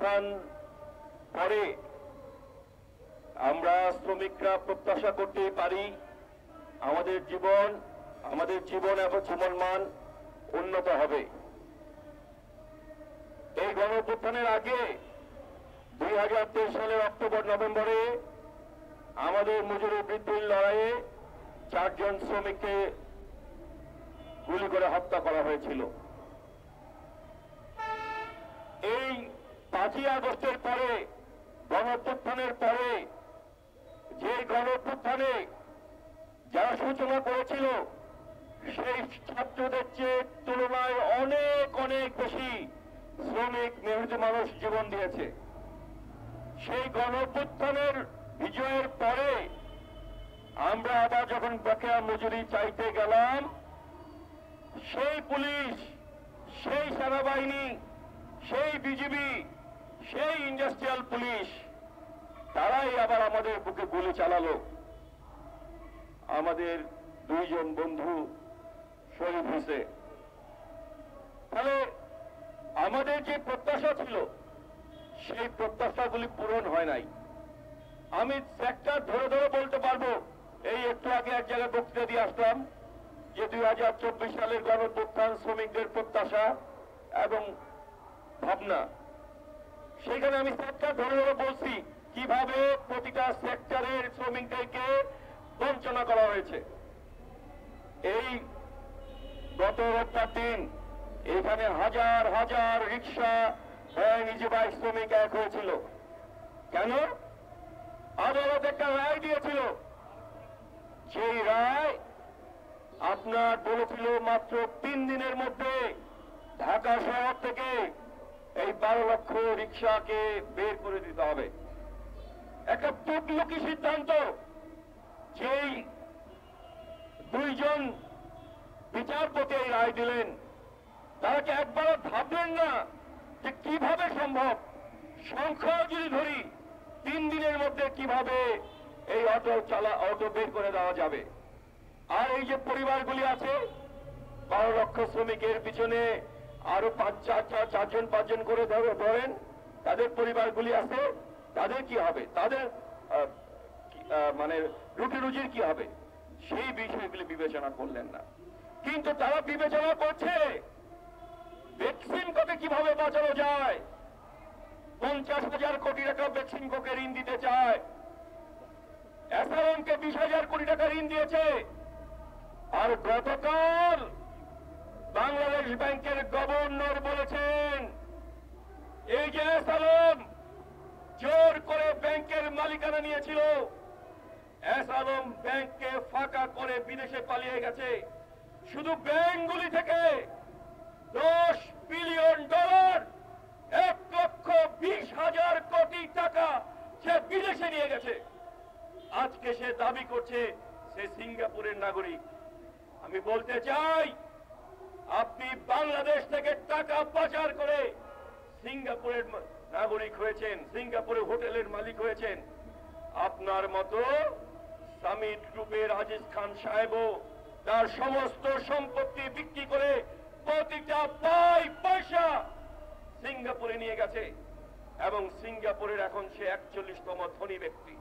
গণঅভ্যুত্থান পরে আমরা শ্রমিকরা প্রত্যাশা করতে পারি আমাদের জীবন এবং জীবনমান উন্নত হবে। এই গণঅভ্যুত্থানের আগে 2023 সালের অক্টোবর নভেম্বরে আমাদের মজুরি বৃদ্ধির লড়াইয়ে 4 জন শ্রমিককে গুলি করে হত্যা করা হয়েছিল। এই 5ই আগস্টের পরে গণঅভ্যুত্থানের পরে যে গণঅভ্যুত্থানে যারা সূচনা করেছিল সেই ছাত্রদের চেয়ে তুলনায় অনেক অনেক বেশি শ্রমিক মেহনতি মানুষ জীবন দিয়েছে। সেই গণঅভ্যুত্থানের বিজয়ের পরে আমরা আবার যখন বকেয়া মজুরি চাইতে গেলাম, সেই পুলিশ, সেই সেনাবাহিনী, সেই বিজিবি, সেই ইন্ডাস্ট্রিয়াল পুলিশ তারাই আবার আমাদের বুকে গুলি চালালো। আমাদের 2 জন বন্ধু শহীদ হয়েছে। তাহলে আমাদের যে প্রত্যাশা ছিল সেই প্রত্যাশাগুলি পূরণ হয় নাই। আমি সেক্টর ধরে ধরে বলতে পারবো। এই একটু আগে এক জায়গায় বক্তৃতা দিয়ে আসলাম যে 2024 সালের গণঅভ্যুত্থান শ্রমিকদের প্রত্যাশা এবং ভাবনা। সেখানে আমি সেক্টর ধরে ধরে বলছি কিভাবে প্রতিটা সেক্টরের শ্রমিকদেরকে বঞ্চনা করা হয়েছে। এই গত রোববার দিন এখানে হাজার হাজার রিক্সা নিজেবাই শ্রমিক এক হয়েছিল। কেন? আদালত একটা রায় দিয়েছিল, সেই রায় আপনার বলেছিল মাত্র 3 দিনের মধ্যে ঢাকা শহর থেকে এই 12 লক্ষ রিক্সাকে বের করে দিতে হবে। একটা তুগলকি সিদ্ধান্ত। যেই 2 জন বিচারপতি এই রায় দিলেন তারা কি একবারও ভাবলেন না যে কিভাবে সম্ভব, সংখ্যা যদি ধরি 3 দিনের মধ্যে কিভাবে এই অটো বের করে দেওয়া যাবে। আর এই যে পরিবারগুলি আছে 12 লক্ষ শ্রমিকের পিছনে আরো 4 জন 5 জন করে ধরেন, তাদের পরিবারগুলি আছে, তাদের কি হবে? তাদের মানে রুটি রুজির কি হবে? সেই বিষয়গুলি বিবেচনা করলেন না। কিন্তু তারা বিবেচনা করছে বেক্সিমকোকে কিভাবে বাঁচানো যায়। 50,000 কোটি টাকা বেক্সিমকোকে ঋণ দিতে চায়। এসআরএমকে 20,000 কোটি টাকা ঋণ দিয়েছে। আর গতকাল বাংলাদেশ ব্যাংকের গভর্নর বলেছেন এই যে এসআরএম জোর করে ব্যাংকের মালিকানা নিয়েছিল, এসআরএম ব্যাংককে ফাঁকা করে বিদেশে পালিয়ে গেছে। শুধু ব্যাংকগুলি থেকে $10 বিলিয়ন, 1,20,000 কোটি টাকা সে বিদেশে নিয়ে গেছে। আজকে সে দাবি করছে সে সিঙ্গাপুরের নাগরিক। আমি বলতে চাই আপনি বাংলাদেশ থেকে টাকা পাচার করে সিঙ্গাপুরের নাগরিক হয়েছেন, সিঙ্গাপুরের হোটেলের মালিক হয়েছেন। আপনার মতো সামিট গ্রুপের আজিজ খান সাহেবও তার সমস্ত সম্পত্তি বিক্রি করে প্রতিটা পয়সা সিঙ্গাপুরে নিয়ে গেছে এবং সিঙ্গাপুরের এখন সে 41তম ধনী ব্যক্তি।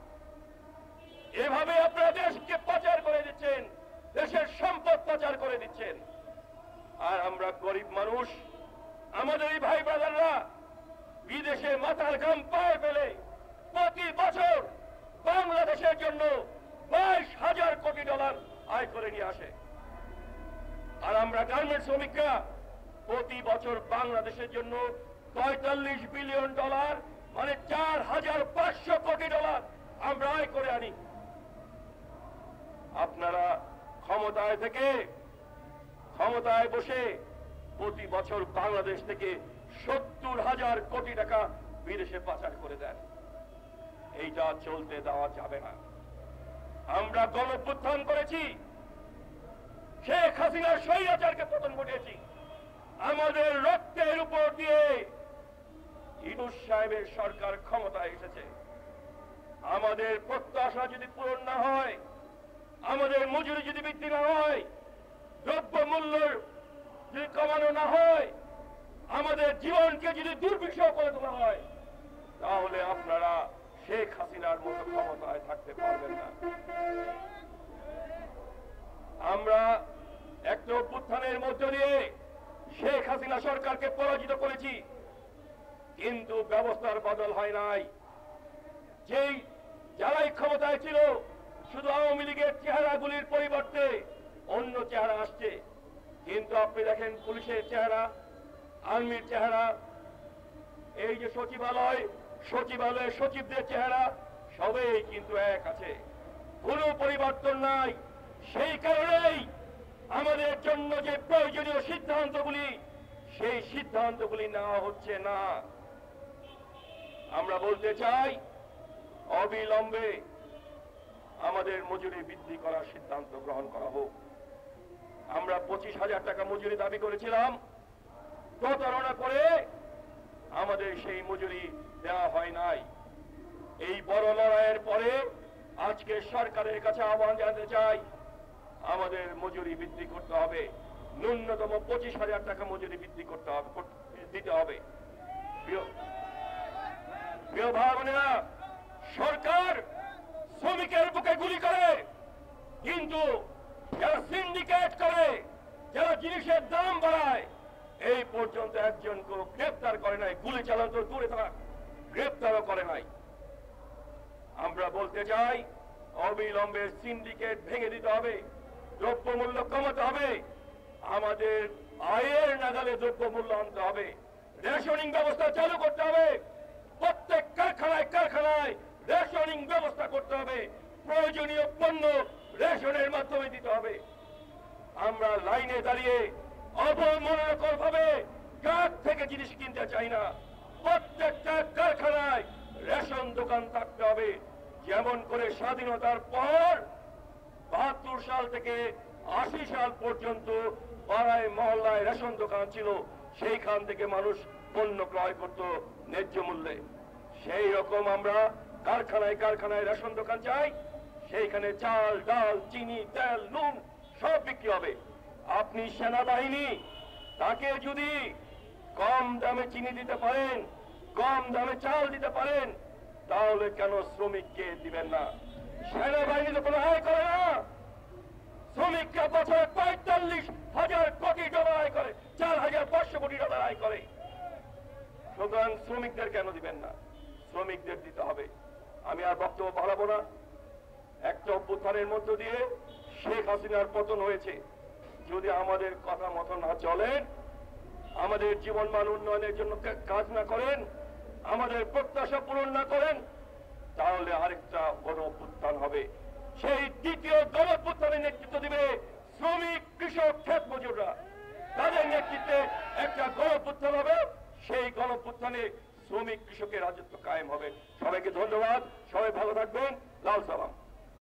এভাবে আপনারা দেশকে পাচার করে দিচ্ছেন, দেশের সম্পদ পাচার করে দিচ্ছেন। আর আমরা গরিব মানুষ, আমাদের এই ভাই ব্রাদাররা বিদেশে মাথার ঘাম পায়ে ফেলে প্রতি বছর বাংলাদেশের জন্য $22,000 কোটি আয় করে নিয়ে আসে। আর আমরা গার্মেন্টস শ্রমিকরা প্রতি বছর বাংলাদেশের জন্য $45 বিলিয়ন মানে $4,500 কোটি আমরা আয় করে আনি। আপনারা ক্ষমতায় বসে প্রতি বছর বাংলাদেশ থেকে 70,000 কোটি টাকা বিদেশে পাচার করে দেন। এইটা চলতে দেওয়া যাবে না। আমরা গণঅভ্যুত্থান করেছি, শেখ হাসিনার স্বৈরাচারকে পতন ঘটিয়েছি। আমাদের রক্তের উপর দিয়ে ইউনূস সাহেবের সরকার ক্ষমতায় এসেছে। আমাদের প্রত্যাশা যদি পূরণ না হয়, আমাদের মজুরি যদি বৃদ্ধি না হয়, দ্রব্য মূল্য যদি কমানো না হয়, আমাদের জীবনকে যদি দুর্বিষহ করে তোলা হয়, তাহলে আপনারা শেখ হাসিনার মতো ক্ষমতায় থাকতে পারবেন না। আমরা একটা অভ্যুত্থানের মধ্য দিয়ে শেখ হাসিনা সরকারকে পরাজিত করেছি, কিন্তু ব্যবস্থার বদল হয় নাই। যেই যারাই ক্ষমতায় ছিল শুধু আওয়ামী লীগের চেহারাগুলির পরিবর্তে অন্য চেহারা আসছে, কিন্তু আপনি দেখেন পুলিশের চেহারা, আর্মির চেহারা, এই যে সচিবালয়ের সচিবদের চেহারা সবই কিন্তু এক আছে, কোনো পরিবর্তন নাই। সেই কারণেই আমাদের জন্য যে প্রয়োজনীয় সিদ্ধান্তগুলি, সেই সিদ্ধান্তগুলি নেওয়া হচ্ছে না। আমরা বলতে চাই অবিলম্বে আমাদের মজুরি বৃদ্ধি করার সিদ্ধান্ত গ্রহণ করা হোক। আমরা 25,000 টাকা মজুরি দাবি করেছিলাম, প্রতারণা করে আমাদের সেই মজুরি দেওয়া হয় নাই। এই বড় লড়াইয়ের পরে আজকে সরকারের কাছে আহ্বান জানাতে চাই, আমাদের মজুরি বৃদ্ধি করতে হবে, ন্যূনতম 25,000 টাকা মজুরি বৃদ্ধি করতে হবে, দিতে হবে। প্রিয় ভাই বোনেরা, সরকার শ্রমিকের বুকে গুলি করে, কিন্তু যারা সিন্ডিকেট করে, যারা জিনিসের দাম বাড়ায়, এই পর্যন্ত একজনকে গ্রেপ্তার করে নাই। গুলি চালানো তো দূরে থাক, গ্রেপ্তারও করে নাই। আমরা বলতে চাই অবিলম্বে সিন্ডিকেট ভেঙে দিতে হবে, দ্রব্যমূল্য কমাতে হবে, আমাদের আয়ের নাগালে দ্রব্যমূল্য আনতে হবে, রেশনিং ব্যবস্থা চালু করতে হবে, প্রত্যেক কারখানায় রেশনিং ব্যবস্থা করতে হবে, প্রয়োজনীয় পণ্য রেশনের মাধ্যমে দিতে হবে। আমরা লাইনে দাঁড়িয়ে অবমাননাকর ভাবে কাঠ থেকে জিনিস কিনতে চাই না। প্রত্যেকটা কারখানায় রেশন দোকান থাকতে হবে, যেমন করে স্বাধীনতার পর 72 সাল থেকে 80 সাল পর্যন্ত পাড়ায় মহল্লায় রেশন দোকান ছিল, সেইখান থেকে মানুষ পণ্য ক্রয় করত ন্যায্য মূল্যে। সেই রকম আমরা কারখানায় রেশন দোকান চাই, সেইখানে চাল, ডাল, চিনি, তেল, নুন সব বিক্রি হবে। আপনি সেনাবাহিনী, তাকে যদি কম দামে চিনি দিতে পারেন, কম দামে চাল দিতে পারেন, তাহলে কেন শ্রমিককে দিবেন না? সেনাবাহিনী তো কোনো আয় করে না, শ্রমিকরা বছরে 45,000 কোটি ডলার আয় করে, 4,500 কোটি ডলার আয় করে। সুতরাং শ্রমিকদের কেন দিবেন না? শ্রমিকদের দিতে হবে। আমি আর বক্তব্য বাড়াবো না। একটা অভ্যুত্থানের মধ্য দিয়ে শেখ হাসিনার পতন হয়েছে, যদি আমাদের কথা মতো না চলেন, আমাদের জীবনমান উন্নয়নের জন্য কাজ না করেন, আমাদের প্রত্যাশা পূরণ না করেন, তাহলে আরেকটা গণ অভ্যুত্থান হবে। সেই দ্বিতীয় গণ অভ্যুত্থানের নেতৃত্ব দিবে শ্রমিক, কৃষক, ক্ষেত মজুররা। তাদের নেতৃত্বে একটা গণ অভ্যুত্থান হবে, সেই গণ অভ্যুত্থানে শ্রমিক কৃষকের রাজত্ব কায়েম হবে। সবাইকে ধন্যবাদ, সবাই ভালো থাকবেন। লাল সালাম।